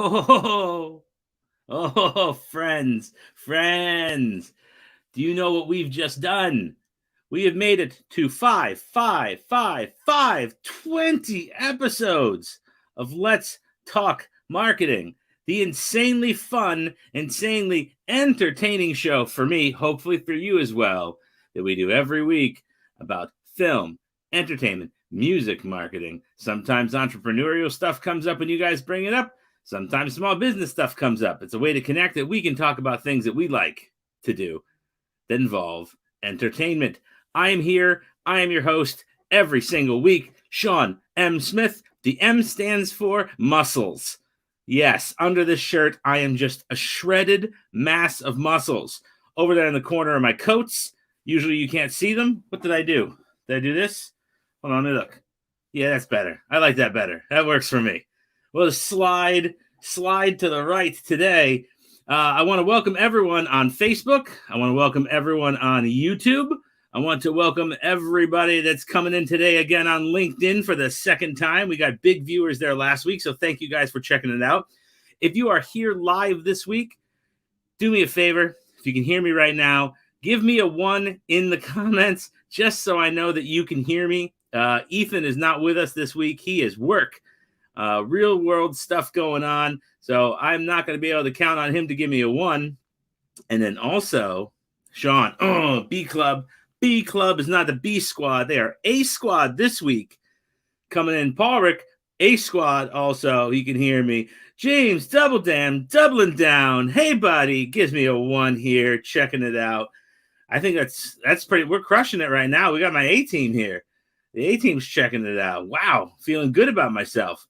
Oh, friends. Do you know what we've just done? We have made it to 20 episodes of Let's Talk Marketing, the insanely fun, insanely entertaining show for me, hopefully for you as well, that we do every week about film, entertainment, music marketing. Sometimes entrepreneurial stuff comes up and you guys bring it up. Sometimes small business stuff comes up. It's a way to connect that we can talk about things that we like to do that involve entertainment. I am here. I am your host every single week, Sean M. Smith. The M stands for muscles. Yes, under this shirt, I am just a shredded mass of muscles. Over there in the corner are my coats. Usually you can't see them. What did I do? Did I do this? Hold on, let me look. Yeah, that's better. I like that better. That works for me. Well, slide to the right today. I want to welcome everyone on Facebook. I want to welcome everyone on YouTube. I want to welcome everybody that's coming in today again on LinkedIn for the second time. We got big viewers there last week, so thank you guys for checking it out. If you are here live this week, do me a favor. If you can hear me right now, give me a 1 in the comments just so I know that you can hear me. Ethan is not with us this week. He is work. Real world stuff going on. So I'm not going to be able to count on him to give me a 1. And then also, Sean, B Club. B Club is not the B Squad. They are A Squad this week. Coming in, Paul Rick, A Squad also. He can hear me. James, doubling down. Hey, buddy, gives me a 1 here. Checking it out. I think that's pretty. We're crushing it right now. We got my A team here. The A team's checking it out. Wow, feeling good about myself.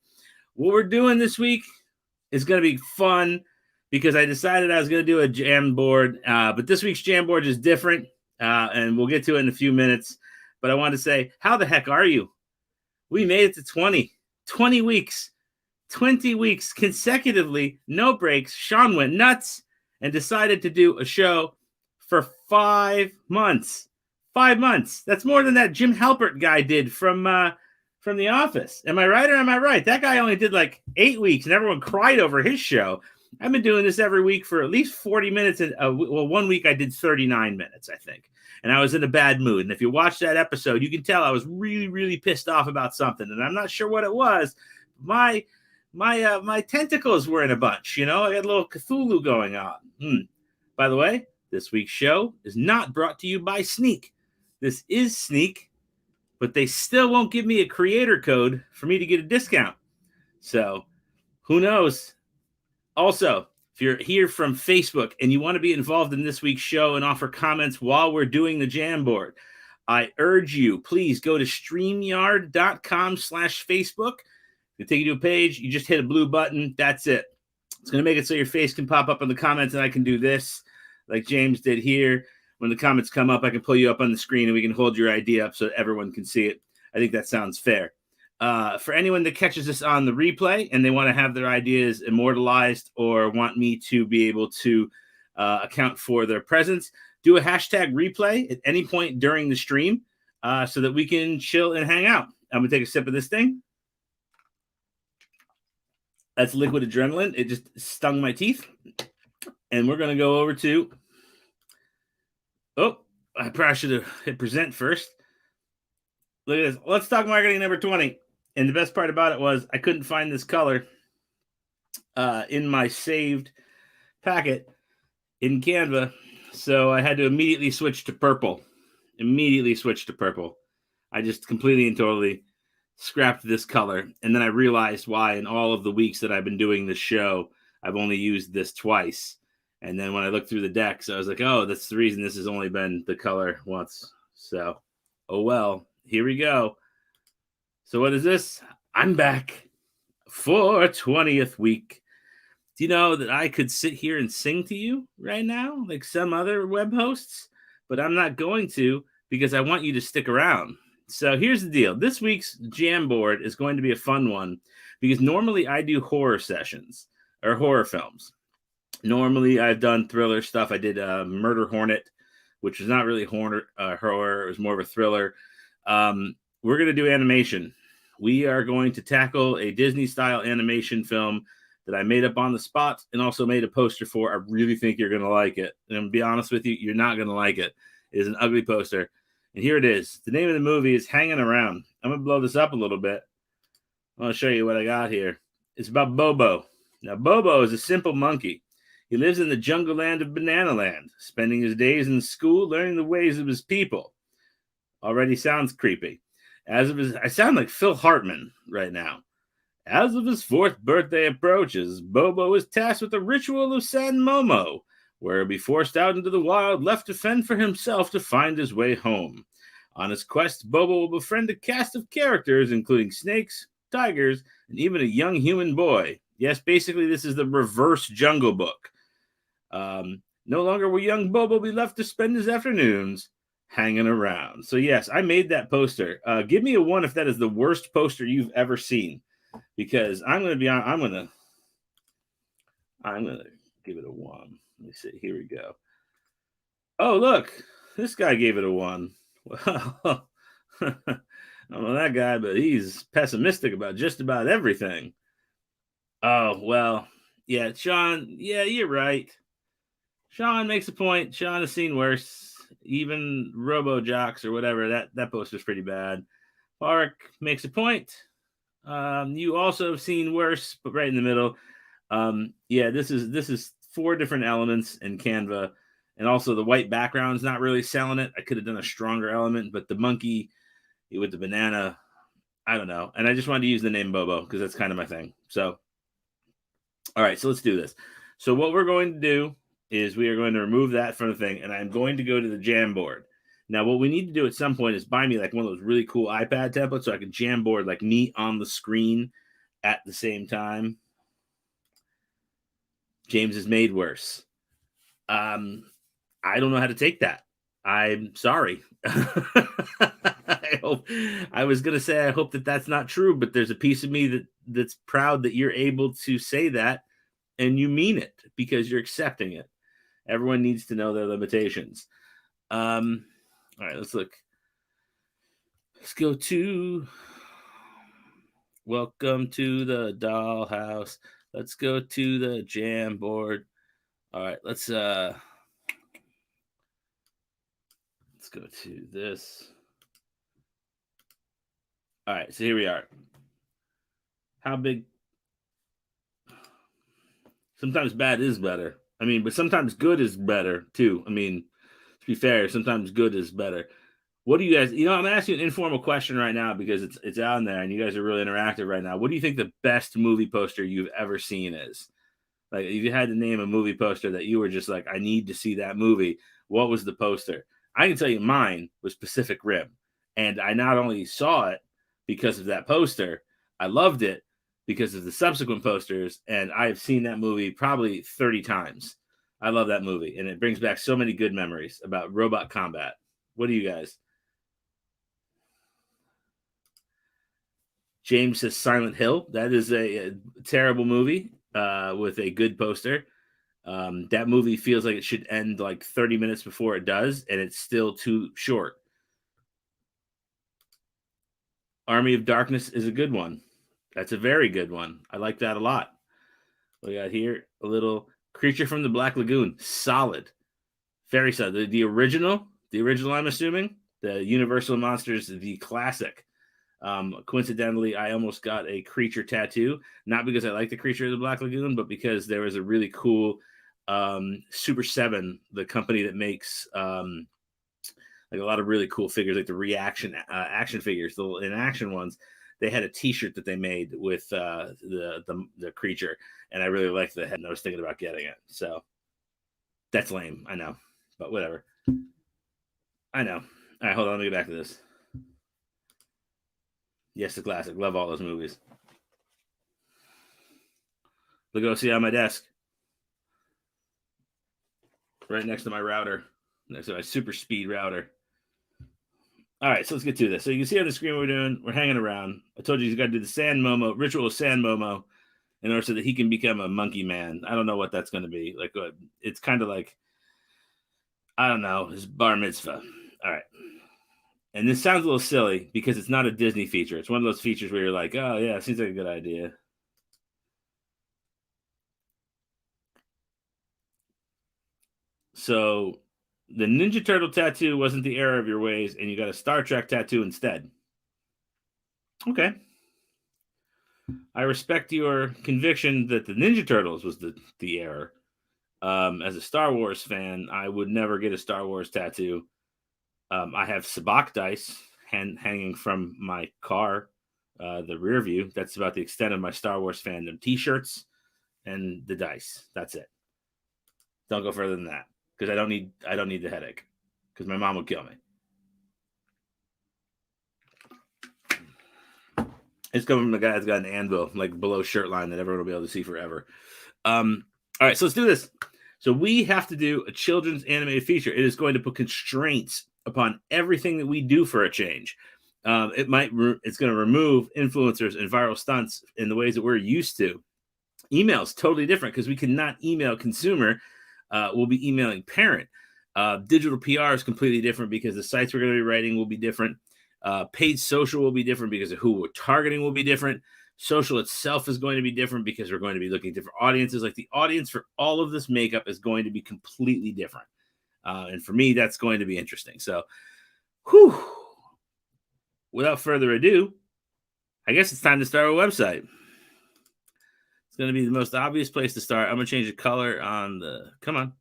What we're doing this week is going to be fun because I decided I was going to do a jam board, but this week's jam board is different, and we'll get to it in a few minutes. But I wanted to say, how the heck are you? We made it to 20 weeks, 20 weeks consecutively, no breaks. Sean went nuts and decided to do a show for 5 months. 5 months. That's more than that Jim Halpert guy did from The Office. Am I right or am I right? That guy only did like 8 weeks and everyone cried over his show. I've been doing this every week for at least 40 minutes. And well, 1 week I did 39 minutes, I think. And I was in a bad mood. And if you watch that episode, you can tell I was really, really pissed off about something. And I'm not sure what it was. My tentacles were in a bunch, I got a little Cthulhu going on. By the way, this week's show is not brought to you by Sneak. This is Sneak, but they still won't give me a creator code for me to get a discount. So who knows? Also, if you're here from Facebook and you want to be involved in this week's show and offer comments while we're doing the Jamboard, I urge you, please go to StreamYard.com/Facebook. It'll take you to a page. You just hit a blue button. That's it. It's going to make it so your face can pop up in the comments and I can do this like James did here. When the comments come up, I can pull you up on the screen and we can hold your idea up so that everyone can see it. I think that sounds fair. For anyone that catches this on the replay and they want to have their ideas immortalized or want me to be able to account for their presence, do a hashtag replay at any point during the stream so that we can chill and hang out. I'm going to take a sip of this thing. That's liquid adrenaline. It just stung my teeth. And we're going to go over to... Oh, I probably should have hit present first. Look at this. Let's Talk Marketing number 20. And the best part about it was I couldn't find this color in my saved packet in Canva. So I had to immediately switch to purple. I just completely and totally scrapped this color. And then I realized why in all of the weeks that I've been doing this show, I've only used this twice. And then when I looked through the decks, I was like, oh, that's the reason this has only been the color once. So, oh, well, here we go. So what is this? I'm back for 20th week. Do you know that I could sit here and sing to you right now, like some other web hosts? But I'm not going to because I want you to stick around. So here's the deal. This week's Jamboard is going to be a fun one because normally I do horror sessions or horror films. Normally, I've done thriller stuff. I did Murder Hornet, which was not really horror. It was more of a thriller. We're going to do animation. We are going to tackle a Disney-style animation film that I made up on the spot and also made a poster for. I really think you're going to like it. And I'm going to be honest with you, you're not going to like it. It is an ugly poster. And here it is. The name of the movie is Hanging Around. I'm going to blow this up a little bit. I want to show you what I got here. It's about Bobo. Now, Bobo is a simple monkey. He lives in the jungle land of Banana Land, spending his days in school learning the ways of his people. Already sounds creepy. I sound like Phil Hartman right now. As of his 4th birthday approaches, Bobo is tasked with the ritual of San Momo, where he'll be forced out into the wild, left to fend for himself to find his way home. On his quest, Bobo will befriend a cast of characters, including snakes, tigers, and even a young human boy. Yes, basically, this is the reverse Jungle Book. No longer will young Bobo be left to spend his afternoons hanging around. So, yes, I made that poster. Give me a 1 if that is the worst poster you've ever seen. Because I'm going to be on, I'm going to give it a 1. Let me see. Here we go. Oh, look, this guy gave it a 1. Well, I don't know that guy, but he's pessimistic about just about everything. Oh, well, yeah, Sean, yeah, you're right. Sean makes a point. Sean has seen worse. Even Robo Jocks or whatever, that poster's pretty bad. Park makes a point. You also have seen worse, but right in the middle. Yeah, this is 4 different elements in Canva, and also the white background's not really selling it. I could have done a stronger element, but the monkey with the banana, I don't know. And I just wanted to use the name Bobo because that's kind of my thing. So, all right, so let's do this. So what we're going to do is we are going to remove that from the thing, and I'm going to go to the Jamboard. Now, what we need to do at some point is buy me like one of those really cool iPad templates so I can Jamboard like me on the screen at the same time. James is made worse. I don't know how to take that. I'm sorry. I was going to say I hope that that's not true, but there's a piece of me that's proud that you're able to say that and you mean it because you're accepting it. Everyone needs to know their limitations. All right, let's look. Let's go to Welcome to the Dollhouse. Let's go to the Jamboard. All right, let's go to this. All right, so here we are. How big? Sometimes bad is better. I mean, but sometimes good is better too. I mean, to be fair, sometimes good is better. What do you guys, I'm asking an informal question right now because it's out in there and you guys are really interactive right now. What do you think the best movie poster you've ever seen is? Like, if you had to name a movie poster that you were just like, I need to see that movie, what was the poster? I can tell you mine was Pacific Rim. And I not only saw it because of that poster, I loved it because of the subsequent posters. And I've seen that movie probably 30 times. I love that movie. And it brings back so many good memories about robot combat. What do you guys? James says Silent Hill. That is a terrible movie with a good poster. That movie feels like it should end like 30 minutes before it does, and it's still too short. Army of Darkness is a good one. That's a very good one. I like that a lot. We got here a little Creature from the Black Lagoon. Solid. Very solid. The original, I'm assuming. The Universal Monsters, the classic. Coincidentally, I almost got a creature tattoo, not because I like the Creature of the Black Lagoon, but because there was a really cool Super 7, the company that makes like a lot of really cool figures, like the reaction action figures, the in action ones. They had a T-shirt that they made with the creature, and I really liked the head, and I was thinking about getting it. So that's lame, I know, but whatever. I know. All right, hold on, let me get back to this. Yes, the classic. Love all those movies. Look what I see on my desk. Right next to my router. Next to my super speed router. All right, so let's get to this. So you can see on the screen what we're doing. We're hanging around. I told you he's got to do the San Momo, ritual of San Momo, in order so that he can become a monkey man. I don't know what that's going to be. Like, it's kind of like, I don't know, his bar mitzvah. All right. And this sounds a little silly because it's not a Disney feature. It's one of those features where you're like, oh, yeah, seems like a good idea. So the Ninja Turtle tattoo wasn't the error of your ways, and you got a Star Trek tattoo instead. Okay. I respect your conviction that the Ninja Turtles was the error. As a Star Wars fan, I would never get a Star Wars tattoo. I have sabak dice hanging from my car, the rear view. That's about the extent of my Star Wars fandom. T-shirts and the dice. That's it. Don't go further than that because I don't need the headache because my mom will kill me. It's coming from the guy that's got an anvil like below shirt line that everyone will be able to see forever. All right, so let's do this. So we have to do a children's animated feature. It is going to put constraints upon everything that we do for a change. It's going to remove influencers and viral stunts in the ways that we're used to. Email's totally different because we cannot email consumer. We'll be emailing parent. Digital PR is completely different because the sites we're going to be writing will be different. Paid social will be different because of who we're targeting will be different. Social itself is going to be different because we're going to be looking at different audiences. Like the audience for all of this makeup is going to be completely different. And for me, that's going to be interesting. So, without further ado, I guess it's time to start a website. It's going to be the most obvious place to start. I'm going to change the color on the, come on.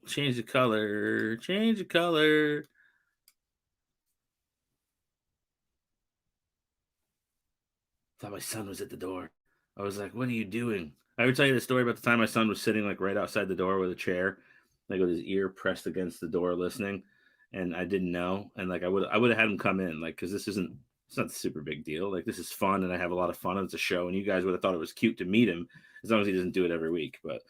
Change the color. Thought my son was at the door. I was like, what are you doing? I would tell you the story about the time my son was sitting like right outside the door with a chair, like with his ear pressed against the door listening. And I didn't know. And like I would have had him come in, like, because it's not a super big deal. Like this is fun and I have a lot of fun. It's a show, and you guys would have thought it was cute to meet him as long as he doesn't do it every week. But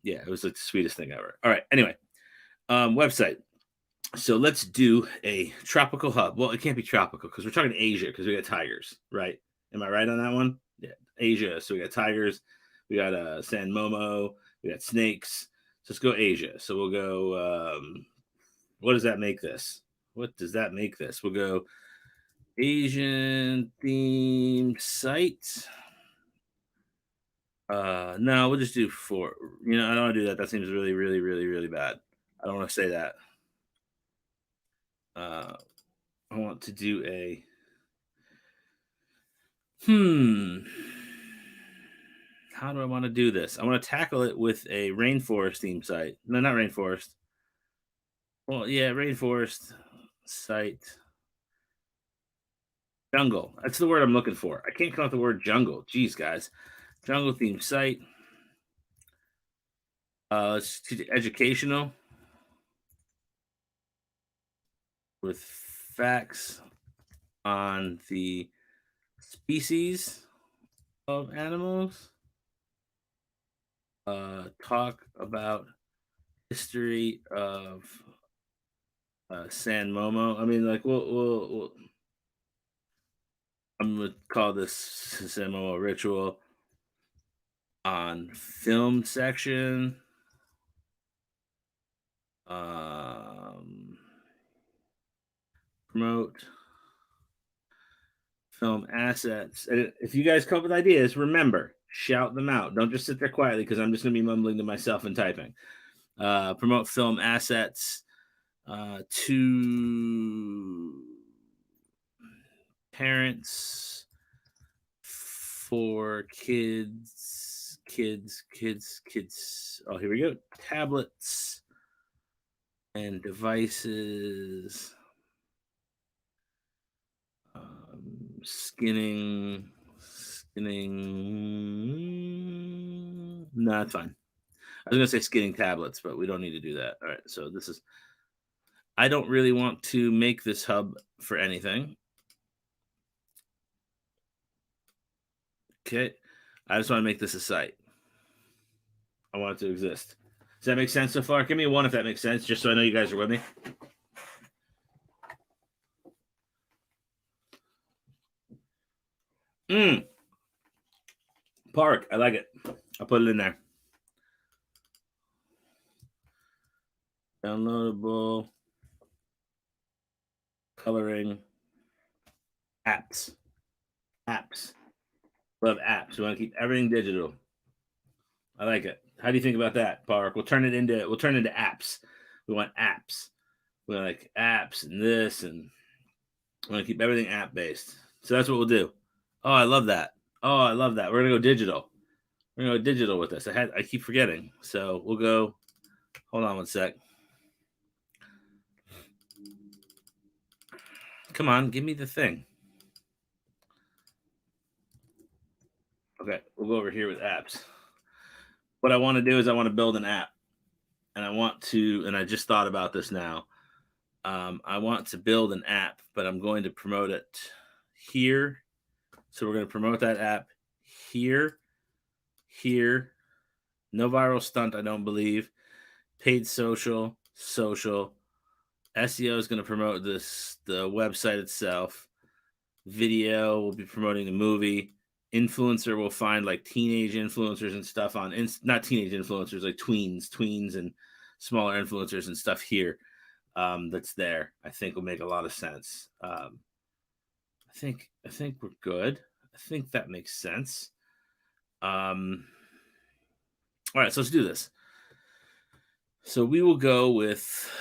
yeah, it was like the sweetest thing ever. All right. Anyway, website. So let's do a tropical hub. Well, it can't be tropical because we're talking Asia because we got tigers, right? Am I right on that one? Yeah, Asia. So we got tigers, we got San Momo, we got snakes. So let's go Asia. So we'll go. What does that make this? We'll go Asian theme site. No, we'll just do 4. I don't want to do that. That seems really, really, really, really bad. I don't want to say that. I want to do a How do I want to do this? I want to tackle it with a rainforest theme site. No, not rainforest. Well, yeah, rainforest site. Jungle. That's the word I'm looking for. I can't come up with the word jungle. Jeez, guys. Jungle theme site. Let's do educational with facts on the species of animals. Talk about history of San Momo. I mean, like we'll I'm gonna call this San Momo ritual on film section. Promote film assets. And if you guys come up with ideas, remember, shout them out. Don't just sit there quietly because I'm just going to be mumbling to myself and typing. Promote film assets to parents for kids. Oh, here we go. Tablets and devices. Skinning. No, that's fine. I was gonna say skinning tablets, but we don't need to do that. All right, so this is. I don't really want to make this hub for anything. Okay, I just want to make this a site. I want it to exist. Does that make sense so far? Give me a 1 if that makes sense, just so I know you guys are with me. Park. I like it. I'll put it in there. Downloadable. Coloring. Apps. Love apps. We want to keep everything digital. I like it. How do you think about that, Park? We'll turn it into apps. We want apps. We like apps and this, and we want to keep everything app based. So that's what we'll do. Oh, I love that. Oh, I love that. We're gonna go digital. We're gonna go digital with this. I keep forgetting. So we'll go. Hold on one sec. Come on, give me the thing. Okay, we'll go over here with apps. What I want to do is I want to build an app, and I just thought about this now. I want to build an app, but I'm going to promote it here. So we're going to promote that app here, here. No viral stunt, I don't believe. Paid social. SEO is going to promote the website itself. Video will be promoting the movie. Influencer will find like teenage influencers and stuff on, not teenage influencers, like tweens and smaller influencers and stuff here. That's there. I think will make a lot of sense. I think we're good. I think that makes sense. All right, so let's do this. So we will go with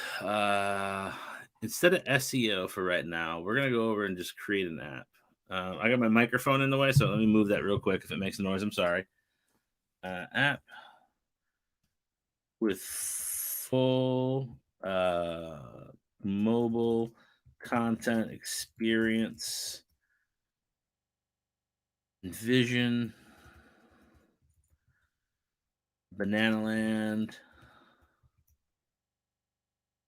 instead of SEO for right now, we're gonna go over and just create an app. I got my microphone in the way, so let me move that real quick. If it makes a noise, I'm sorry. App with full mobile content experience, vision, Bananaland,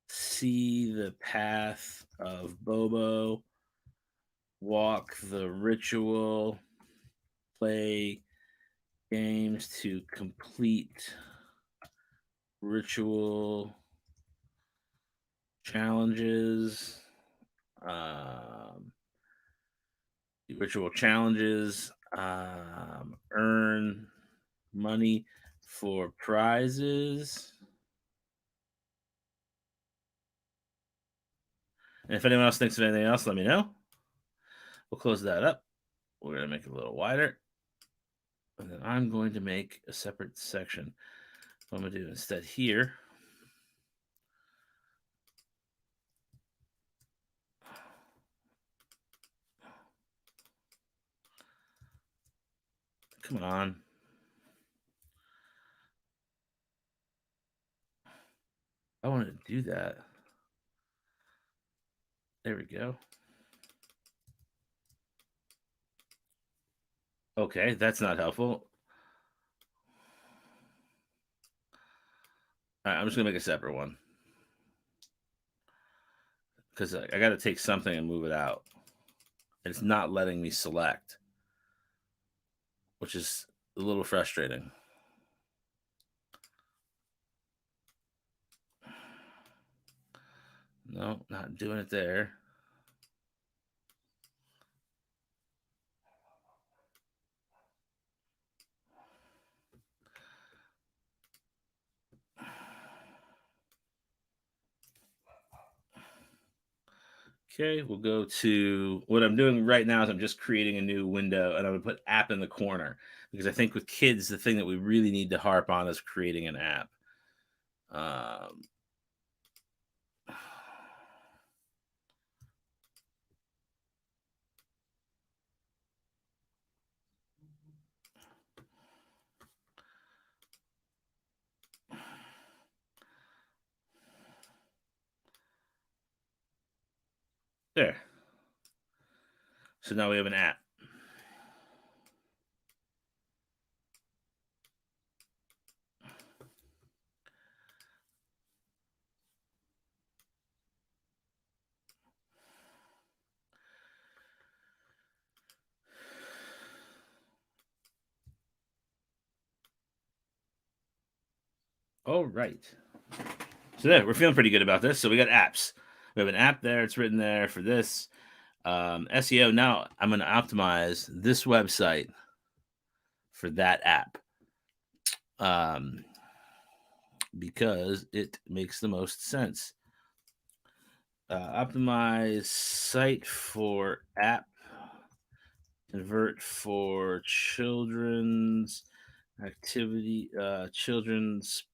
see the path of Bobo, walk the ritual, play games to complete ritual challenges, earn money for prizes. And if anyone else thinks of anything else, let me know. We'll close that up. We're going to make it a little wider. And then I'm going to make a separate section. What I'm going to do instead here, come on. I want to do that. There we go. Okay, that's not helpful. All right, I'm just going to make a separate one. Because I got to take something and move it out. It's not letting me select, which is a little frustrating. No, not doing it there. Okay, we'll go to what I'm doing right now is I'm just creating a new window and I'm going to put app in the corner because I think with kids, the thing that we really need to harp on is creating an app. There. So now we have an app. All right. So there, we're feeling pretty good about this. So we got apps. We have an app there. It's written there for this. SEO. Now I'm going to optimize this website for that app. Because it makes the most sense. Optimize site for app, convert for children's activity, children's.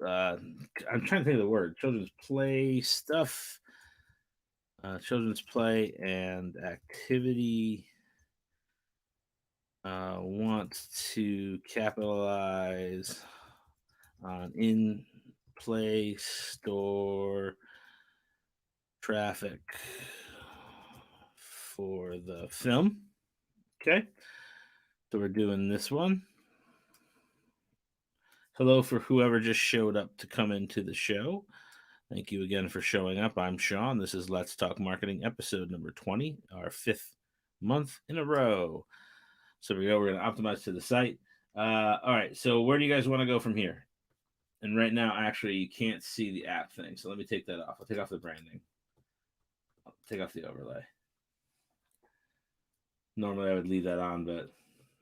I'm trying to think of the word. Children's play stuff. Children's play and activity. Want to capitalize on in play store traffic for the film. Okay. So we're doing this one. Hello for whoever just showed up to come into the show. Thank you again for showing up. I'm Sean. This is Let's Talk Marketing episode number 20, our 5th month in a row. So we go. We're going to optimize to the site. All right. So where do you guys want to go from here? And right now, actually, you can't see the app thing. So let me take that off. I'll take off the branding. I'll take off the overlay. Normally, I would leave that on, but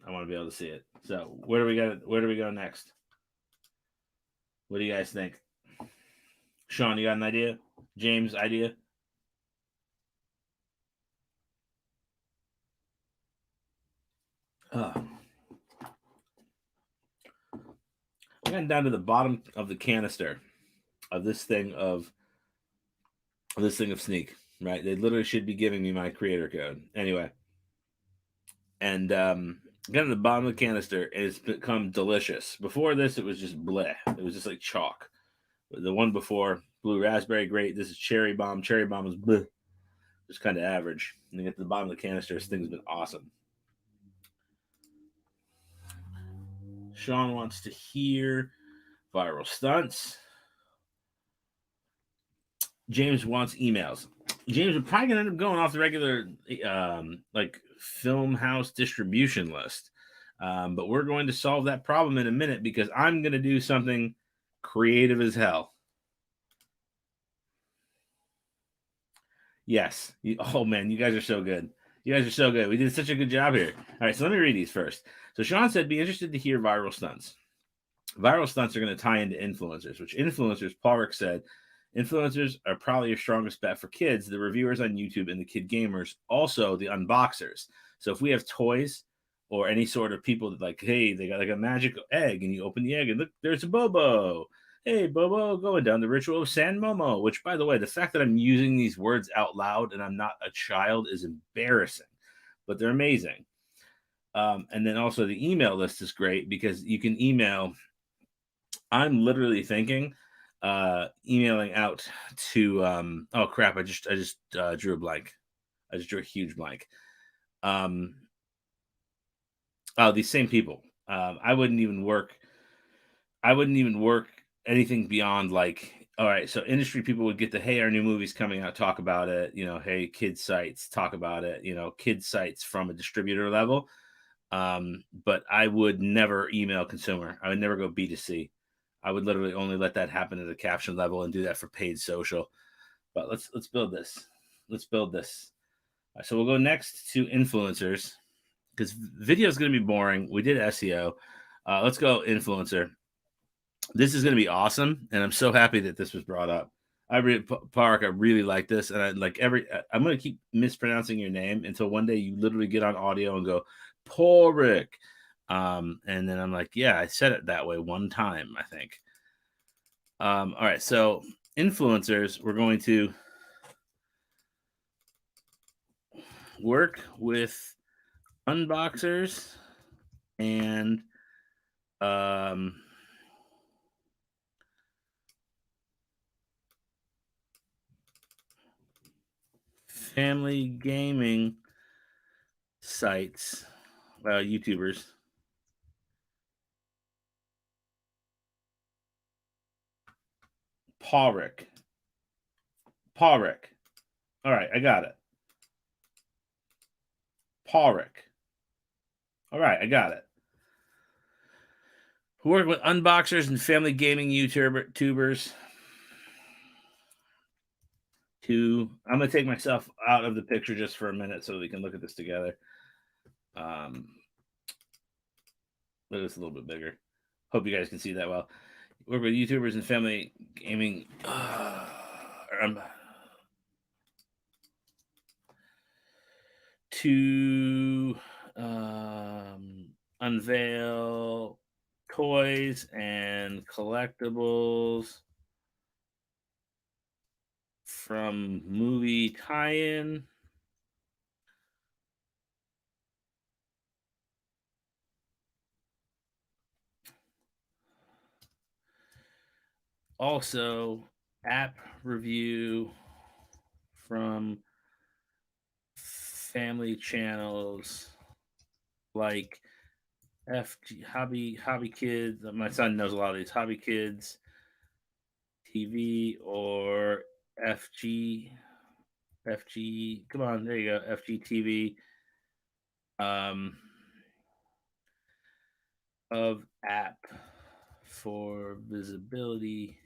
I want to be able to see it. So where do we go? Where do we go next? What do you guys think? Sean, you got an idea? James, idea? I'm getting down to the bottom of the canister of this thing of Sneak. Right? They literally should be giving me my creator code anyway. And getting to the bottom of the canister, and it's become delicious. Before this, it was just bleh. It was just like chalk. The one before, blue raspberry, great. This is cherry bomb. Cherry bomb was bleh, just kind of average. And you get to the bottom of the canister, this thing's been awesome. Sean wants to hear viral stunts. James wants emails. James, we're probably gonna end up going off the regular like film house distribution list. But we're going to solve that problem in a minute because I'm going to do something creative as hell. Yes. Oh, man, you guys are so good. You guys are so good. We did such a good job here. All right, so let me read these first. So Sean said, be interested to hear viral stunts. Viral stunts are going to tie into influencers, which influencers, Paul Rick said, influencers are probably your strongest bet for kids, the reviewers on YouTube and the kid gamers, also the unboxers. So if we have toys or any sort of people that like, hey, they got like a magic egg and you open the egg and look, there's a Bobo. Hey, Bobo, going down the ritual of San Momo, which, by the way, the fact that I'm using these words out loud and I'm not a child is embarrassing, but they're amazing. And then also the email list is great because you can email. I'm literally thinking emailing out to oh crap, I just drew a blank. I just drew a huge blank. Oh, these same people. I wouldn't even work anything beyond like, all right, so industry people would get the, hey, our new movie's coming out, talk about it, hey, kids sites, talk about it, kids sites from a distributor level. But I would never email consumer. I would never go B2C. I would literally only let that happen at a caption level and do that for paid social. But let's build this. Let's build this. So we'll go next to influencers because video is going to be boring. We did SEO. Let's go influencer. This is going to be awesome, and I'm so happy that this was brought up. Park, I really like this, and I'm going to keep mispronouncing your name until one day you literally get on audio and go, Porrick. And then I'm like, yeah, I said it that way one time, I think. All right, so influencers, we're going to work with unboxers and family gaming sites, YouTubers. Porrick. All right, I got it. Porrick. All right, I got it. Who work with unboxers and family gaming YouTubers. I'm going to take myself out of the picture just for a minute so we can look at this together. But it's a little bit bigger. Hope you guys can see that well. Work with YouTubers and family gaming. To unveil toys and collectibles from movie tie-in. Also, app review from family channels like FG Hobby Kids. My son knows a lot of these Hobby Kids TV or FG FG. Come on, there you go, FG TV. Of app for visibility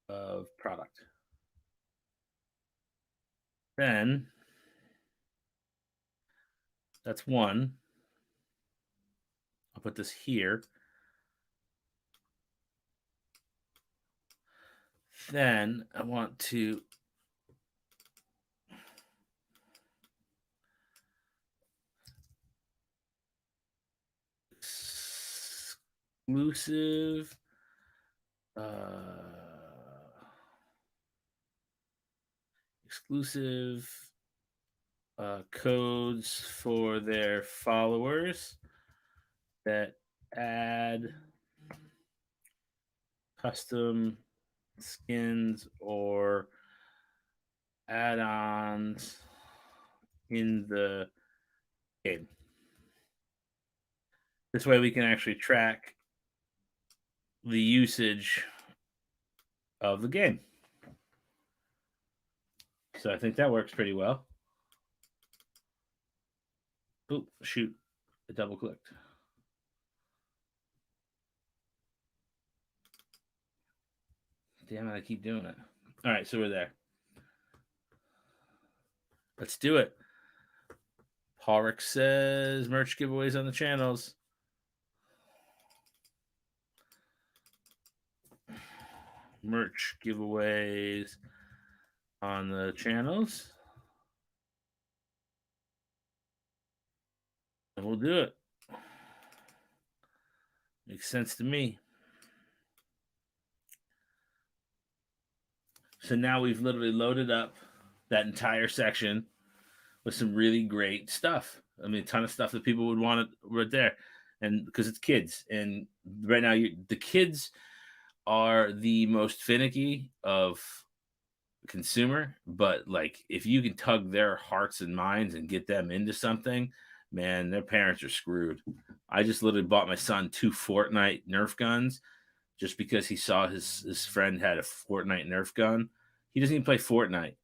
of product. Then that's one. I'll put this here. Then I want to exclusive codes for their followers that add custom skins or add-ons in the game. This way we can actually track the usage of the game. So I think that works pretty well. Oh, shoot. I double clicked. Damn it, I keep doing it. All right, so we're there. Let's do it. Paulrick says merch giveaways on the channels. Merch giveaways on the channels. And we'll do it. Makes sense to me. So now we've literally loaded up that entire section with some really great stuff. I mean, a ton of stuff that people would want right there. And because it's kids. And right now, the kids are the most finicky of consumer. But like, if you can tug their hearts and minds and get them into something, man, their parents are screwed. I just literally bought my son 2 Fortnite Nerf guns just because he saw his friend had a Fortnite Nerf gun. He doesn't even play Fortnite.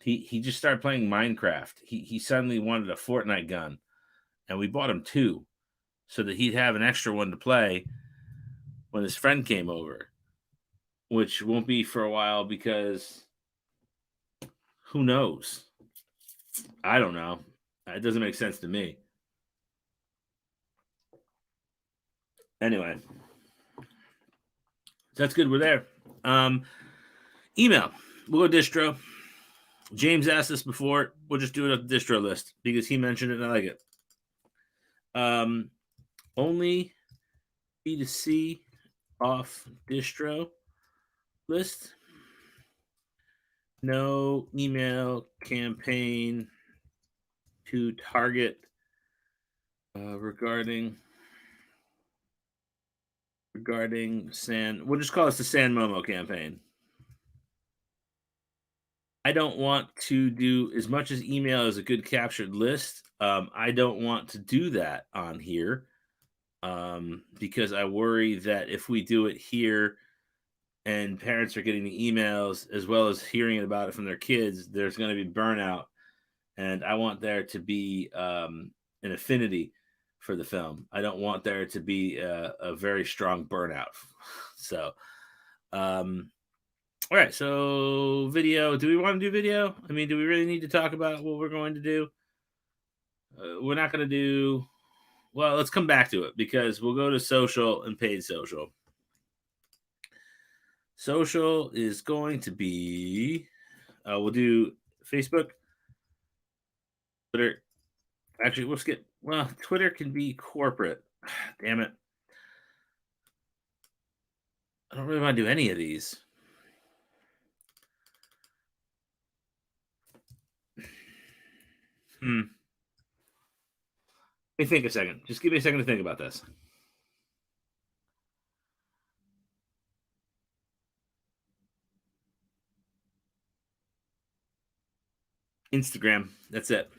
He just started playing Minecraft. He suddenly wanted a Fortnite gun, and we bought him 2 so that he'd have an extra one to play when his friend came over, which won't be for a while because who knows? I don't know. It doesn't make sense to me. Anyway, that's good. We're there. Email. We'll go distro. James asked this before. We'll just do it on the distro list because he mentioned it and I like it. Only B2C off distro list. No email campaign to target regarding San. We'll just call this the San Momo campaign. I don't want to do as much as email as a good captured list. I don't want to do that on here because I worry that if we do it here and parents are getting the emails as well as hearing about it from their kids, there's going to be burnout. And I want there to be an affinity for the film. I don't want there to be a very strong burnout. So, all right. So video, do we want to do video? I mean, do we really need to talk about what we're going to do? We're not going to do, well, let's come back to it because we'll go to social and paid social. Social is going to be, we'll do Facebook, Twitter. Actually, we'll skip. Well, Twitter can be corporate. Damn it. I don't really want to do any of these. Let me think a second. Just give me a second to think about this. Instagram. That's it.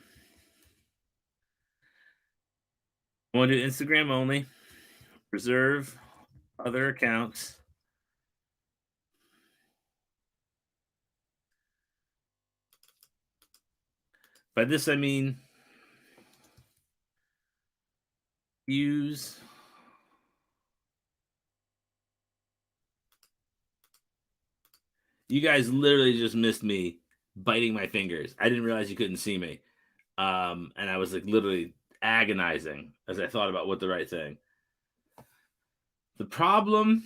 I want to do Instagram only. Reserve other accounts. By this, I mean use you guys literally just missed me biting my fingers. I didn't realize you couldn't see me. And I was like literally agonizing as I thought about what the right thing. The problem,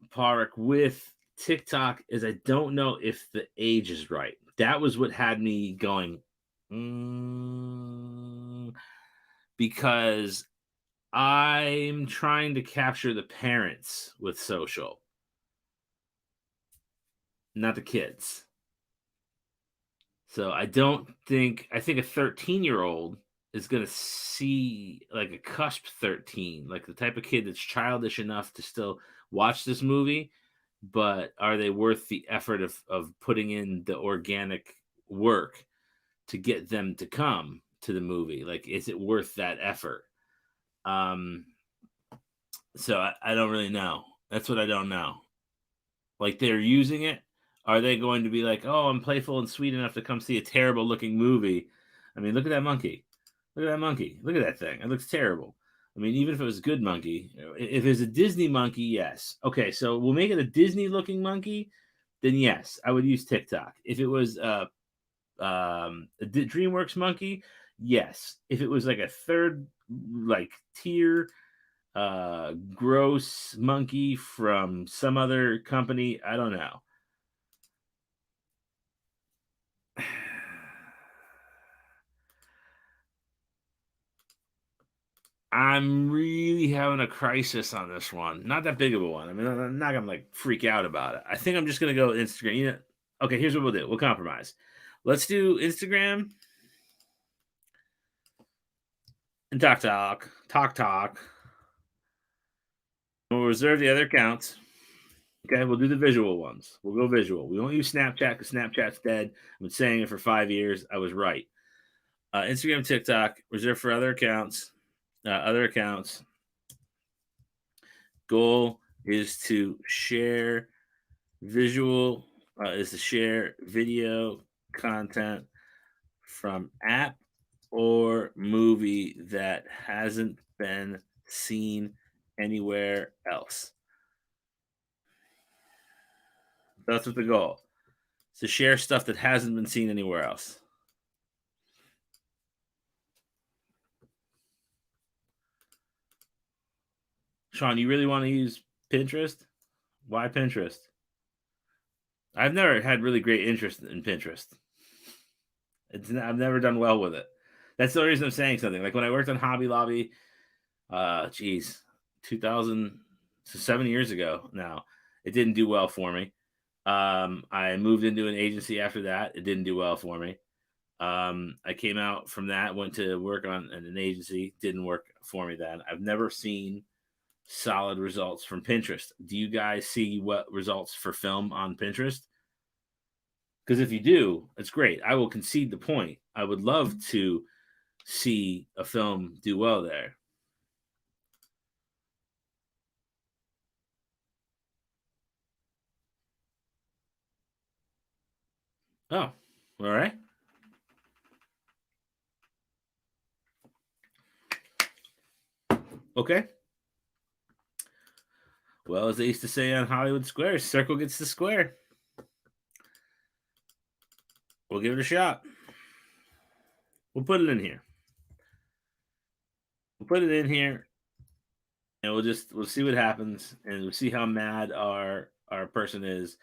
Park, with TikTok is I don't know if the age is right. That was what had me going, because I'm trying to capture the parents with social, not the kids. So I think a 13-year-old is going to see like a cusp 13, like the type of kid that's childish enough to still watch this movie, but are they worth the effort of putting in the organic work to get them to come to the movie? Like, is it worth that effort? Um, so I don't really know. That's what I don't know. Like, they're using it. Are they going to be like, oh, I'm playful and sweet enough to come see a terrible looking movie? I mean, look at that monkey. Look at that monkey. Look at that thing. It looks terrible. I mean, even if it was a good monkey, if it's a Disney monkey, yes. Okay, so we'll make it a Disney looking monkey, then yes, I would use TikTok. If it was a DreamWorks monkey, yes. If it was like a third like tier gross monkey from some other company, I don't know. I'm really having a crisis on this one. Not that big of a one. I mean, I'm not gonna like freak out about it. I think I'm just gonna go Instagram. Okay. Here's what we'll do. We'll compromise. Let's do Instagram and talk. We'll reserve the other accounts. Okay, we'll do the visual ones. We'll go visual. We won't use Snapchat because Snapchat's dead. I've been saying it for 5 years. I was right. Instagram, TikTok, reserved for other accounts. Other accounts. Goal is to share visual, is to share video content from app or movie that hasn't been seen anywhere else. That's what the goal. Is to share stuff that hasn't been seen anywhere else. Sean, you really want to use Pinterest? Why Pinterest? I've never had really great interest in Pinterest. I've never done well with it. That's the only reason I'm saying something. Like when I worked on Hobby Lobby, geez, 2000, so 7 years ago now, it didn't do well for me. I moved into an agency after that. It didn't do well for me. I came out from that, went to work on an agency, didn't work for me then. I've never seen solid results from Pinterest. Do you guys see what results for film on Pinterest? Because if you do, it's great. I will concede the point. I would love to see a film do well there. Oh, all right. Okay. Well, as they used to say on Hollywood Squares, circle gets the square. We'll give it a shot. We'll put it in here. We'll put it in here, and we'll see what happens, and we'll see how mad our person is.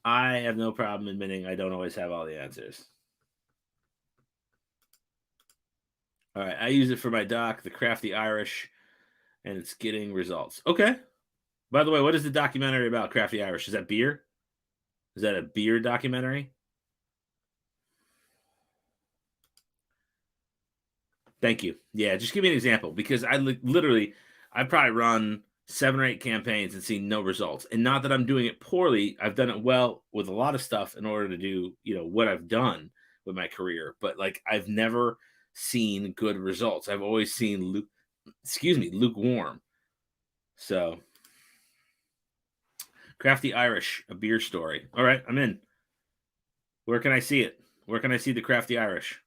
I have no problem admitting I don't always have all the answers. All right, I use it for my doc, the Crafty Irish, and it's getting results. Okay, By the way, what is the documentary about Crafty Irish? Is that beer? Is that a beer documentary? Thank you. Yeah, just give me an example because I literally, I probably run 7 or 8 campaigns and seen no results. And not that I'm doing it poorly. I've done it well with a lot of stuff in order to do, what I've done with my career. But like, I've never seen good results. I've always seen, lukewarm. So, Crafty Irish, a beer story. All right, I'm in. Where can I see it? Where can I see the Crafty Irish?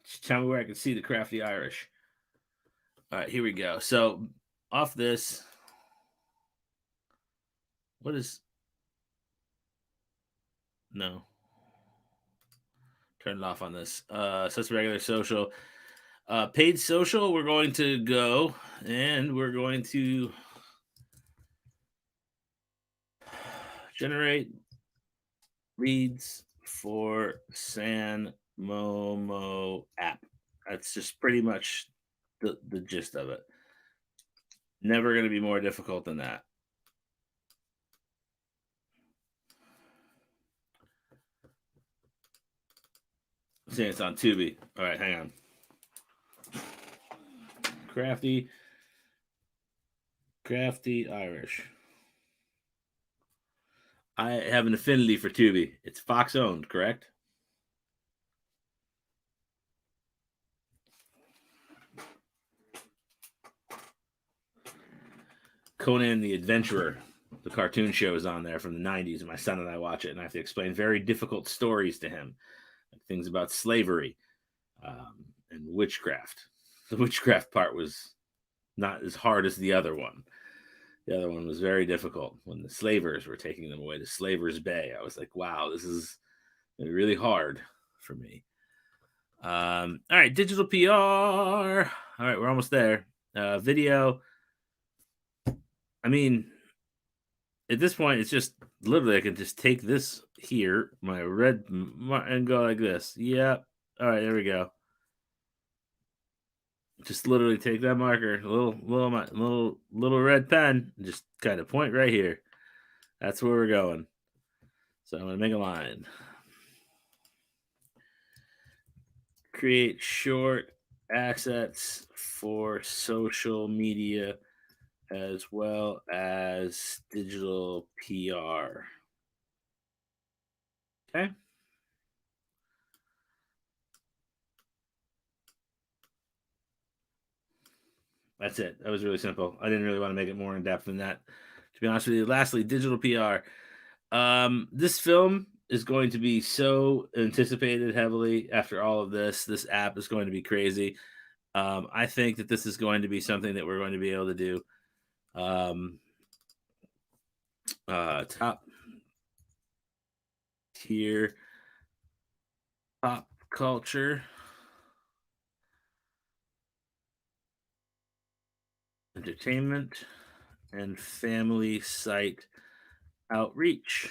Just tell me where I can see the Crafty Irish. All right, here we go. So, off this, what is. No. Turn it off on this. So it's regular social. Paid social, we're going to go and we're going to generate leads for San Momo app. That's just pretty much the gist of it. Never going to be more difficult than that. See, it's on Tubi. All right, hang on. Crafty Irish. I have an affinity for Tubi. It's Fox owned, correct? Conan the Adventurer, the cartoon show, is on there from the 90s, and my son and I watch it, and I have to explain very difficult stories to him, like things about slavery and witchcraft. The witchcraft part was not as hard as the other one. The other one was very difficult when the slavers were taking them away to Slaver's Bay. I was like, wow, this is really hard for me. All right, digital PR. All right, we're almost there. Video. I mean, at this point, it's just literally I can just take this here, my red, and go like this. Yep. All right, there we go. Just literally take that marker, little red pen, and just kind of point right here. That's where we're going. So I'm gonna make a line. Create short assets for social media as well as digital PR. Okay. That's it. That was really simple. I didn't really want to make it more in depth than that. To be honest with you. Lastly, digital PR. This film is going to be so anticipated heavily after all of this. This app is going to be crazy. I think that this is going to be something that we're going to be able to do. Top tier pop culture entertainment and family site outreach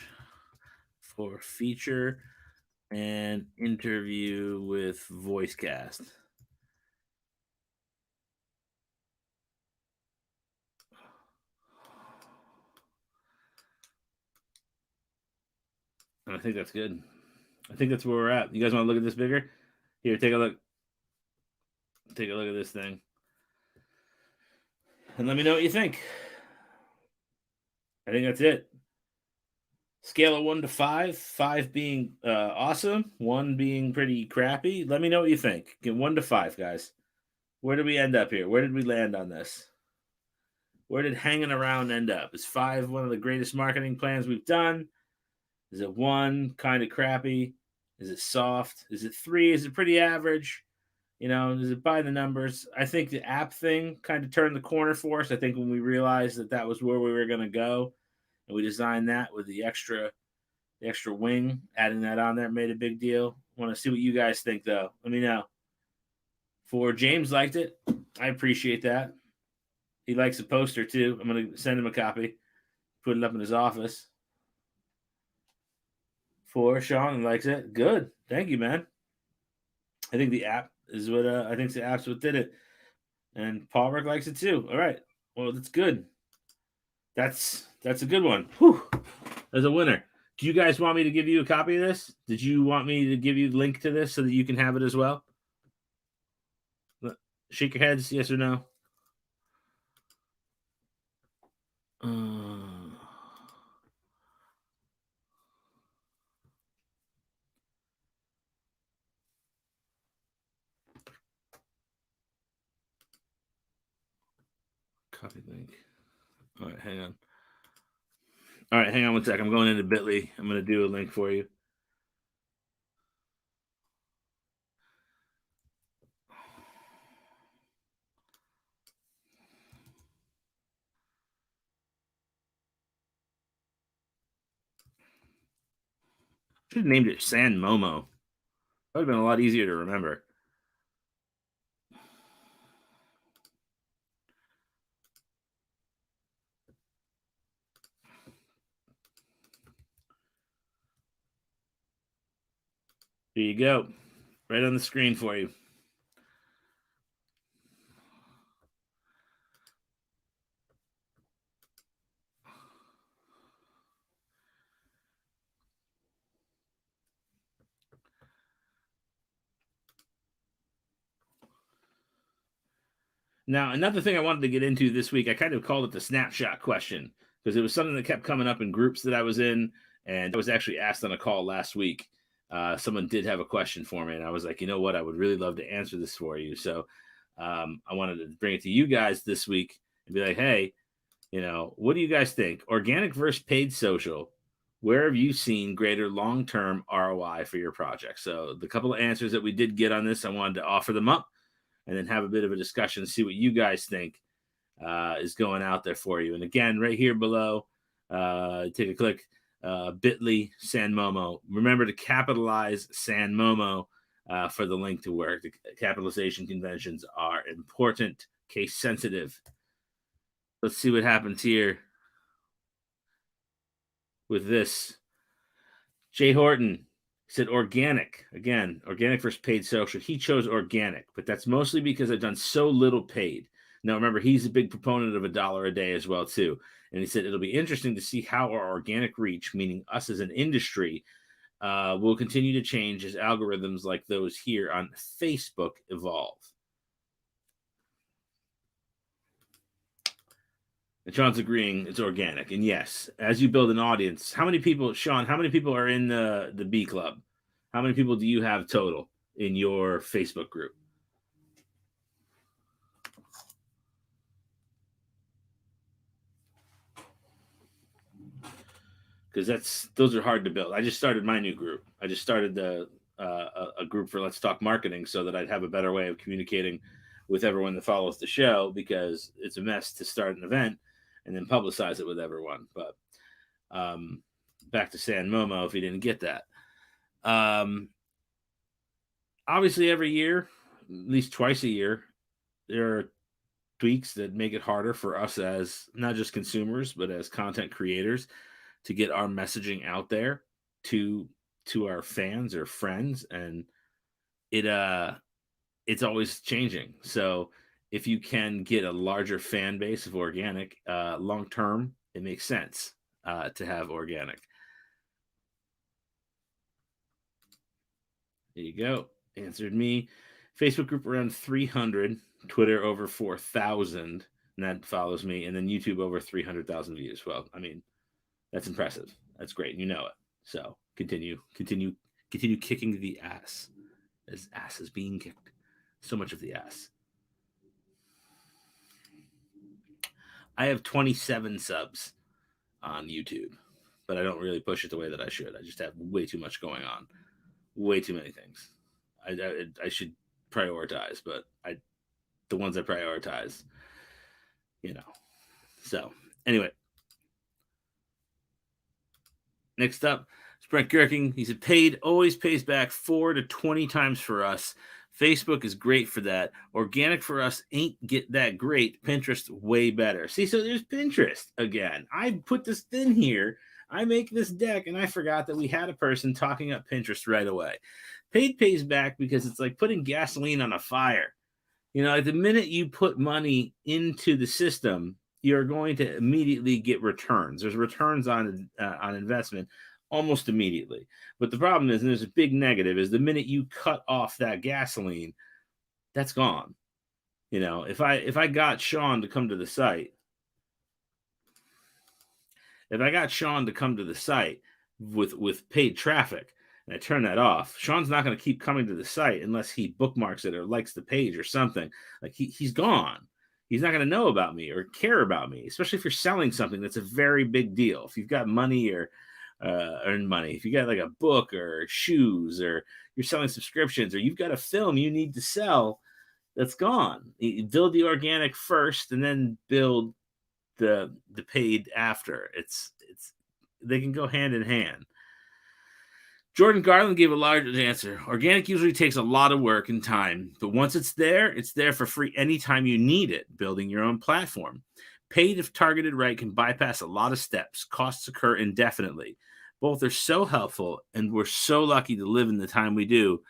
for feature and interview with VoiceCast. And I think that's good. I think that's where we're at. You guys want to look at this bigger? Here, take a look. Take a look at this thing. And let me know what you think. I think that's it. Scale of 1 to 5, 5 being awesome, 1 being pretty crappy. Let me know what you think. Get 1 to 5, guys. Where did we end up here? Where did we land on this? Where did hanging around end up? Is 5 one of the greatest marketing plans we've done? Is it 1 kind of crappy? Is it soft? Is it 3? Is it pretty average? Is it by the numbers? I think the app thing kind of turned the corner for us. I think when we realized that that was where we were going to go, and we designed that with the extra wing, adding that on there made a big deal. Want to see what you guys think, though. Let me know. For James liked it. I appreciate that. He likes a poster, too. I'm going to send him a copy, put it up in his office. 4. Sean likes it. Good. Thank you, man. I think the app is what I think the app's what did it. And Paul Rick likes it too. All right. Well, that's good. That's a good one. Whew. That's a winner. Do you guys want me to give you a copy of this? Did you want me to give you the link to this so that you can have it as well? Shake your heads, yes or no. Copy link. All right, hang on. All right, hang on one sec. I'm going into Bitly. I'm going to do a link for you. Should have named it San Momo. That would have been a lot easier to remember. Here you go. Right on the screen for you. Now, another thing I wanted to get into this week, I kind of called it the Snapshot Question because it was something that kept coming up in groups that I was in, and I was actually asked on a call last week. Someone did have a question for me, and I was like, you know what? I would really love to answer this for you. So I wanted to bring it to you guys this week and be like, hey, what do you guys think? Organic versus paid social. Where have you seen greater long-term ROI for your project? So the couple of answers that we did get on this, I wanted to offer them up and then have a bit of a discussion, see what you guys think is going out there for you. And again, right here below, take a click, bit.ly San Momo. Remember to capitalize San Momo for the link to work. The capitalization conventions are important, case sensitive. Let's see what happens here with this. Jay Horton said organic. Again, organic versus paid social. He chose organic, but that's mostly because I've done so little paid. Now, remember, he's a big proponent of $1 a day as well, too. And he said it'll be interesting to see how our organic reach, meaning us as an industry, will continue to change as algorithms like those here on Facebook evolve. And Sean's agreeing it's organic. And yes, as you build an audience, how many people, Sean, how many people are in the B Club? How many people do you have total in your Facebook group? Because those are hard to build. I just started my new group. I just started a group for Let's Talk Marketing so that I'd have a better way of communicating with everyone that follows the show, because it's a mess to start an event and then publicize it with everyone. But back to San Momo, if you didn't get that. Obviously, every year, at least twice a year, there are tweaks that make it harder for us as not just consumers, but as content creators to get our messaging out there to our fans or friends. And it's always changing. So if you can get a larger fan base of organic long term, it makes sense to have organic. There you go. Answered me. Facebook group around 300, Twitter over 4,000, and that follows me, and then YouTube over 300,000 views. Well, I mean, that's impressive. That's great. You know it. So continue kicking the ass, as ass is being kicked. So much of the ass. I have 27 subs on YouTube, but I don't really push it the way that I should. I just have way too much going on. Way too many things. I should prioritize, but the ones I prioritize, So anyway, next up, Brent Gerking. He said, paid always pays back 4 to 20 times for us. Facebook is great for that. Organic for us ain't get that great. Pinterest way better. See, so there's Pinterest again. I put this in here. I make this deck and I forgot that we had a person talking up Pinterest right away. Paid pays back because it's like putting gasoline on a fire. Like the minute you put money into the system, you're going to immediately get returns. There's returns on investment almost immediately. But the problem is, and there's a big negative, is the minute you cut off that gasoline, that's gone. If I got Sean to come to the site, with paid traffic, and I turn that off, Sean's not going to keep coming to the site unless he bookmarks it or likes the page or something. Like he's gone. He's not going to know about me or care about me, especially if you're selling something that's a very big deal. If you've got money or earn money, if you got like a book or shoes, or you're selling subscriptions, or you've got a film you need to sell, that's gone. You build the organic first and then build the paid after. It's they can go hand in hand. Jordan Garland gave a large answer. Organic usually takes a lot of work and time, but once it's there for free anytime you need it, building your own platform. Paid, if targeted right, can bypass a lot of steps. Costs occur indefinitely. Both are so helpful, and we're so lucky to live in the time we do.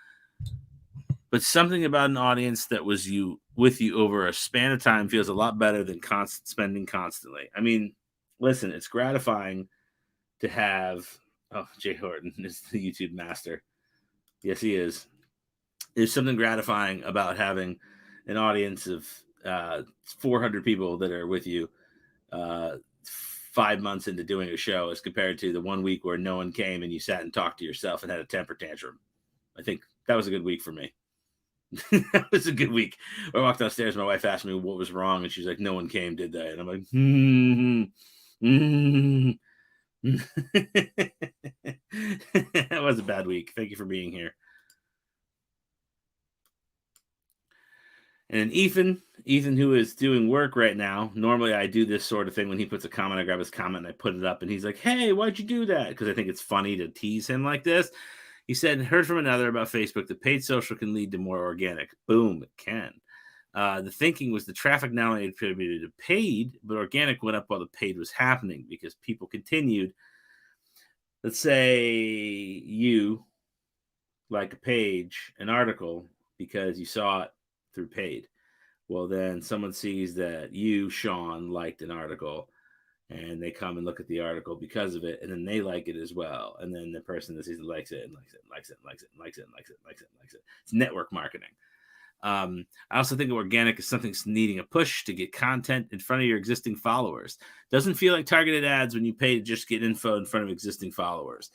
But something about an audience that was with you over a span of time feels a lot better than constant spending constantly. I mean, listen, it's gratifying to have. Oh, Jay Horton is the YouTube master. Yes, he is. There's something gratifying about having an audience of 400 people that are with you 5 months into doing a show, as compared to the 1 week where no one came and you sat and talked to yourself and had a temper tantrum. I think that was a good week for me. That was a good week. I walked downstairs, my wife asked me what was wrong, and she's like, no one came, did they? And I'm like, That was a bad week. Thank you for being here. And Ethan, who is doing work right now. Normally I do this sort of thing when he puts a comment. I grab his comment and I put it up, and he's like, hey, why'd you do that? Because I think it's funny to tease him like this. He said, heard from another about Facebook that paid social can lead to more organic. Boom, it can. The thinking was the traffic not only attributed to paid, but organic went up while the paid was happening because people continued. Let's say you like a page, an article, because you saw it through paid. Well, then someone sees that you, Sean, liked an article, and they come and look at the article because of it, and then they like it as well. And then the person that sees it likes it and likes it and likes it and likes it and likes it and likes it and likes it and likes it. It's network marketing. I also think organic is something needing a push to get content in front of your existing followers. Doesn't feel like targeted ads when you pay to just get info in front of existing followers.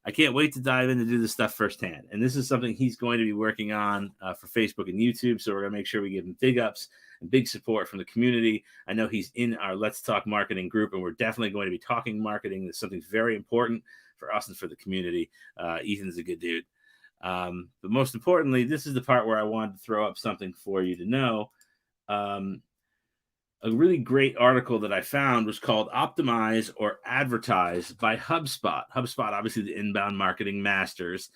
I can't wait to dive in and do this stuff firsthand. And this is something he's going to be working on for Facebook and YouTube. So we're going to make sure we give him big ups and big support from the community. I know he's in our Let's Talk Marketing group, and we're definitely going to be talking marketing. That's something very important for us and for the community. Ethan's a good dude. But most importantly, this is the part where I wanted to throw up something for you to know. A really great article that I found was called Optimize or Advertise by HubSpot. HubSpot, obviously the inbound marketing masters.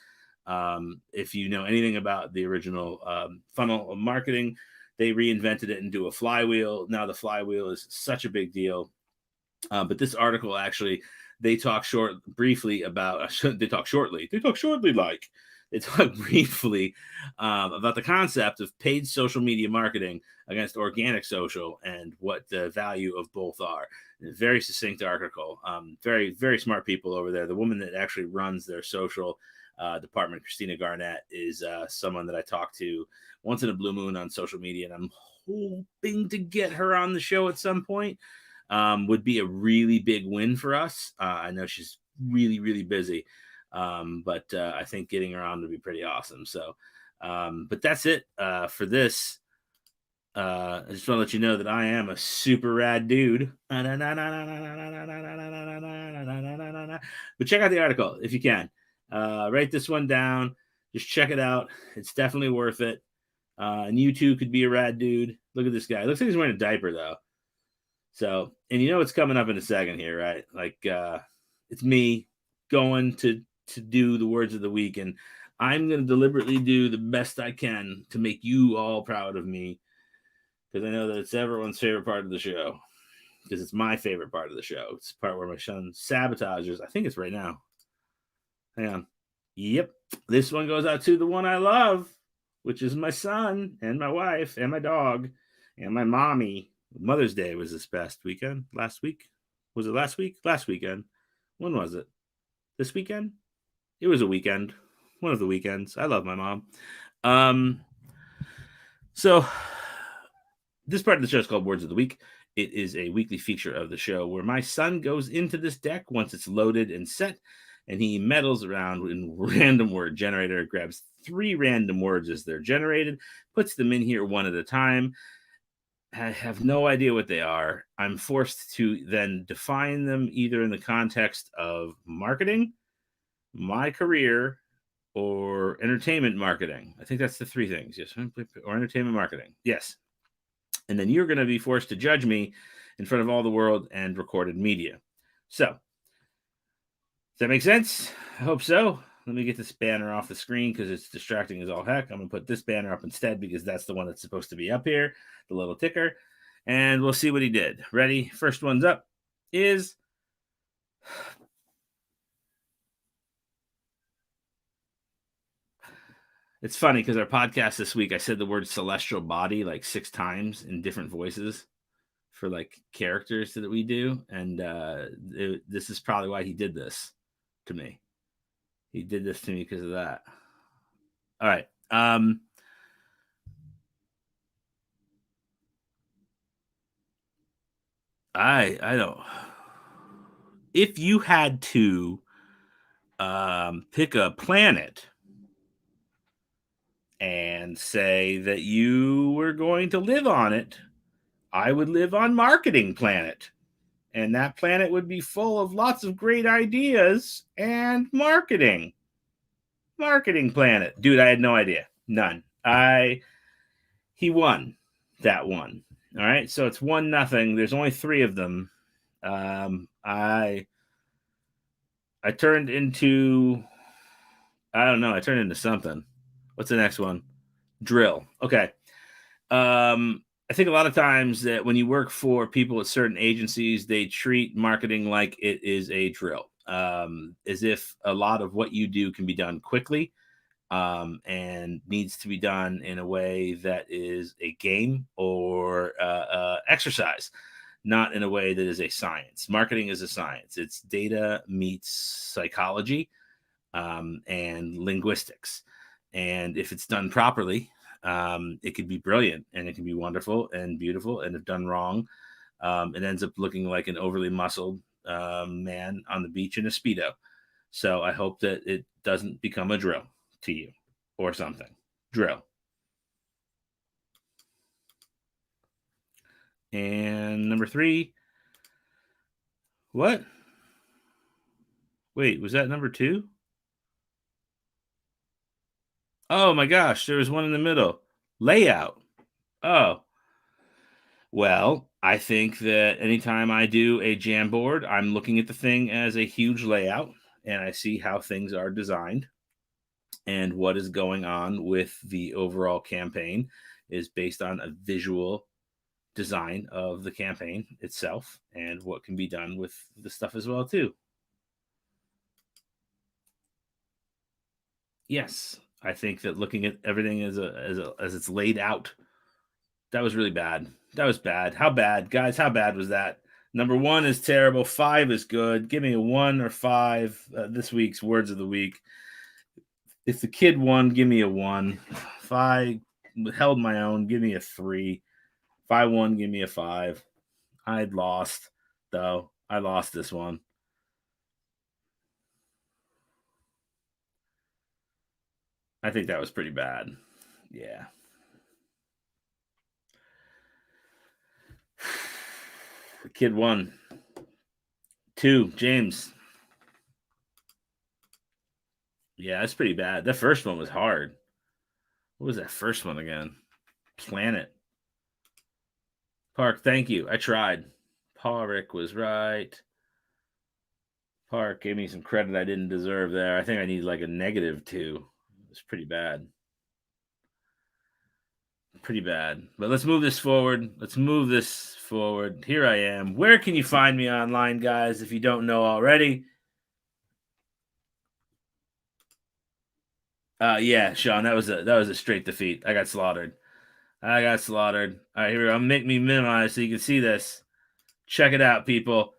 If you know anything about the original funnel of marketing, they reinvented it and do a flywheel. Now the flywheel is such a big deal. But this article actually, they talk briefly about the concept of paid social media marketing against organic social and what the value of both are. A very succinct article. Very, very smart people over there. The woman that actually runs their social department, Christina Garnett, is someone that I talk to once in a blue moon on social media, and I'm hoping to get her on the show at some point. Would be a really big win for us. I know she's really, really busy. But I think getting her on would be pretty awesome. So, but that's it for this. I just want to let you know that I am a super rad dude. But check out the article if you can. Write this one down. Just check it out. It's definitely worth it. And you too could be a rad dude. Look at this guy. Looks like he's wearing a diaper though. So, and you know what's coming up in a second here, right? Like, it's me going to do the words of the week, and I'm going to deliberately do the best I can to make you all proud of me, because I know that it's everyone's favorite part of the show. because it's my favorite part of the show. It's the part where my son sabotages. I think it's right now. Hang on. Yep. This one goes out to the one I love, which is my son and my wife and my dog and my mommy. Mother's Day was this past weekend. Last week? Was it last week? Last weekend. When was it? This weekend? It was a weekend. One of the weekends. I love my mom. So this part of the show is called Words of the Week. It is a weekly feature of the show where my son goes into this deck once it's loaded and set, and he meddles around in random word generator, grabs 3 random words as they're generated, puts them in here one at a time. I have no idea what they are. I'm forced to then define them either in the context of marketing, my career, or entertainment marketing. I think that's the 3 things. Yes. Or entertainment marketing. Yes. And then you're going to be forced to judge me in front of all the world and recorded media. So, does that make sense? I hope so. Let me get this banner off the screen because it's distracting as all heck. I'm going to put this banner up instead because that's the one that's supposed to be up here, the little ticker. And we'll see what he did. Ready? First one's up is... It's funny because our podcast this week, I said the word celestial body like 6 times in different voices for like characters that we do. And this is probably why he did this to me. He did this to me because of that. All right. I don't. If you had to pick a planet and say that you were going to live on it, I would live on Marketing Planet. And that planet would be full of lots of great ideas and marketing. Marketing Planet. Dude, I had no idea. None. He won that one. All right. So it's 1-0. There's only 3 of them. I turned into, I don't know. I turned into something. What's the next one? Drill. Okay. I think a lot of times that when you work for people at certain agencies, they treat marketing like it is a drill, as if a lot of what you do can be done quickly, and needs to be done in a way that is a game or exercise, not in a way that is a science. Marketing is a science. It's data meets psychology and linguistics. And if it's done properly, it can be brilliant and it can be wonderful and beautiful. And if done wrong, it ends up looking like an overly muscled man on the beach in a Speedo. So I hope that it doesn't become a drill to you or something. Drill. And number 3. What? Wait, was that number 2? Oh my gosh, there was one in the middle. Layout. Oh. Well, I think that anytime I do a Jamboard, I'm looking at the thing as a huge layout and I see how things are designed and what is going on with the overall campaign is based on a visual design of the campaign itself and what can be done with the stuff as well too. Yes, I think that looking at everything as it's laid out, that was really bad. That was bad. How bad, guys? How bad was that? Number 1 is terrible. 5 is good. Give me a 1 or 5. This week's words of the week. If the kid won, give me a 1. If I held my own, give me a 3. If I won, give me a 5. I'd lost, though. I lost this one. I think that was pretty bad. Yeah. The kid won. 2, James. Yeah, that's pretty bad. The first one was hard. What was that first one again? Planet. Park, thank you. I tried. Park was right. Park gave me some credit I didn't deserve there. I think I need like a -2. It's pretty bad. Pretty bad. But let's move this forward. Let's move this forward. Here I am. Where can you find me online, guys, if you don't know already? Yeah, Sean, that was a straight defeat. I got slaughtered. All right, here we go. Make me minimize so you can see this. Check it out, people.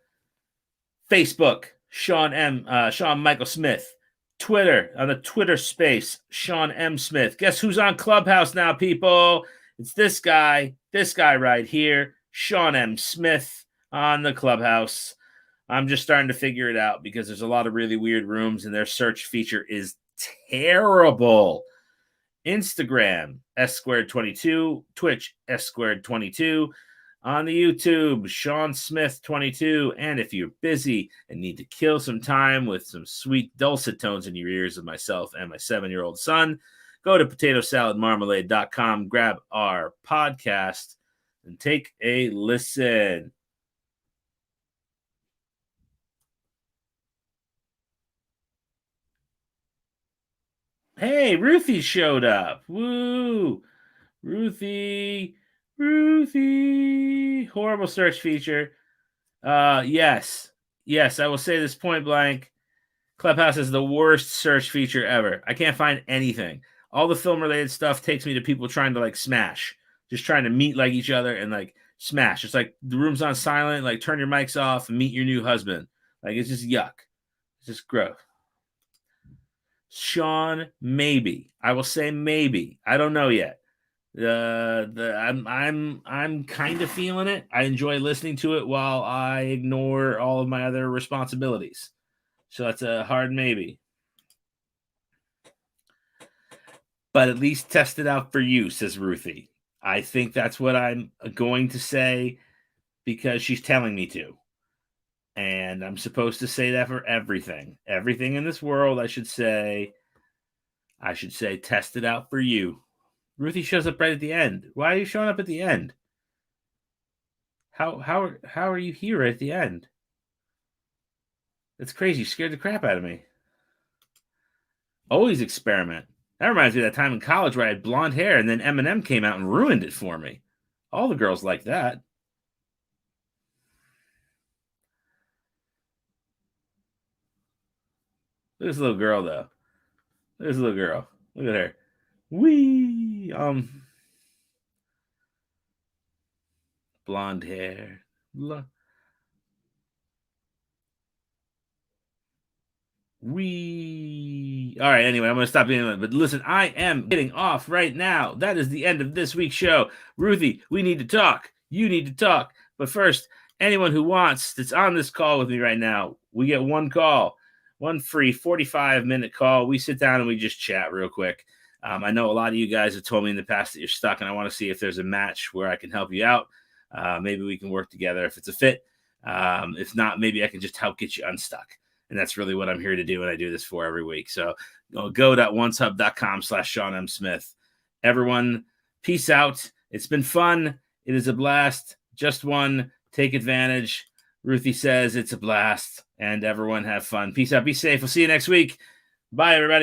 Facebook, Sean Michael Smith. Twitter, on the Twitter space, Sean M. Smith. Guess who's on Clubhouse now, people? It's this guy right here, Sean M. Smith on the Clubhouse. I'm just starting to figure it out because there's a lot of really weird rooms and their search feature is terrible. Instagram, S222, Twitch, S222, on the YouTube, Sean Smith 22. And if you're busy and need to kill some time with some sweet dulcet tones in your ears of myself and my 7-year-old son, go to potatosaladmarmalade.com, grab our podcast, and take a listen. Hey, Ruthie showed up. Woo! Ruthie. Horrible search feature. Yes, I will say this point blank. Clubhouse is the worst search feature ever. I can't find anything. All the film related stuff takes me to people trying to like smash, just trying to meet like each other and like smash. It's like the room's on silent, like turn your mics off and meet your new husband. Like it's just yuck. It's just gross. Sean, maybe. I will say maybe. I don't know yet. I'm kind of feeling it. I enjoy listening to it while I ignore all of my other responsibilities. So that's a hard maybe. But at least test it out for you, says Ruthie. I think that's what I'm going to say because she's telling me to. And I'm supposed to say that for everything. Everything in this world, I should say, test it out for you. Ruthie shows up right at the end. Why are you showing up at the end? How are you here at the end? That's crazy. You scared the crap out of me. Always experiment. That reminds me of that time in college where I had blonde hair and then Eminem came out and ruined it for me. All the girls like that. Look at this little girl, though. Look at this little girl. Look at her. Wee. Blonde hair. Wee. All right, anyway, I'm going to stop being. But listen, I am getting off right now. That is the end of this week's show. Ruthie, we need to talk. You need to talk. But first, anyone who wants that's on this call with me right now, we get one call, one free 45-minute call. We sit down and we just chat real quick. I know a lot of you guys have told me in the past that you're stuck, and I want to see if there's a match where I can help you out. Maybe we can work together if it's a fit. If not, maybe I can just help get you unstuck. And that's really what I'm here to do, and I do this for every week. So go.oneshub.com/Sean M. Smith. Everyone, peace out. It's been fun. It is a blast. Just one. Take advantage. Ruthie says it's a blast. And everyone have fun. Peace out. Be safe. We'll see you next week. Bye, everybody.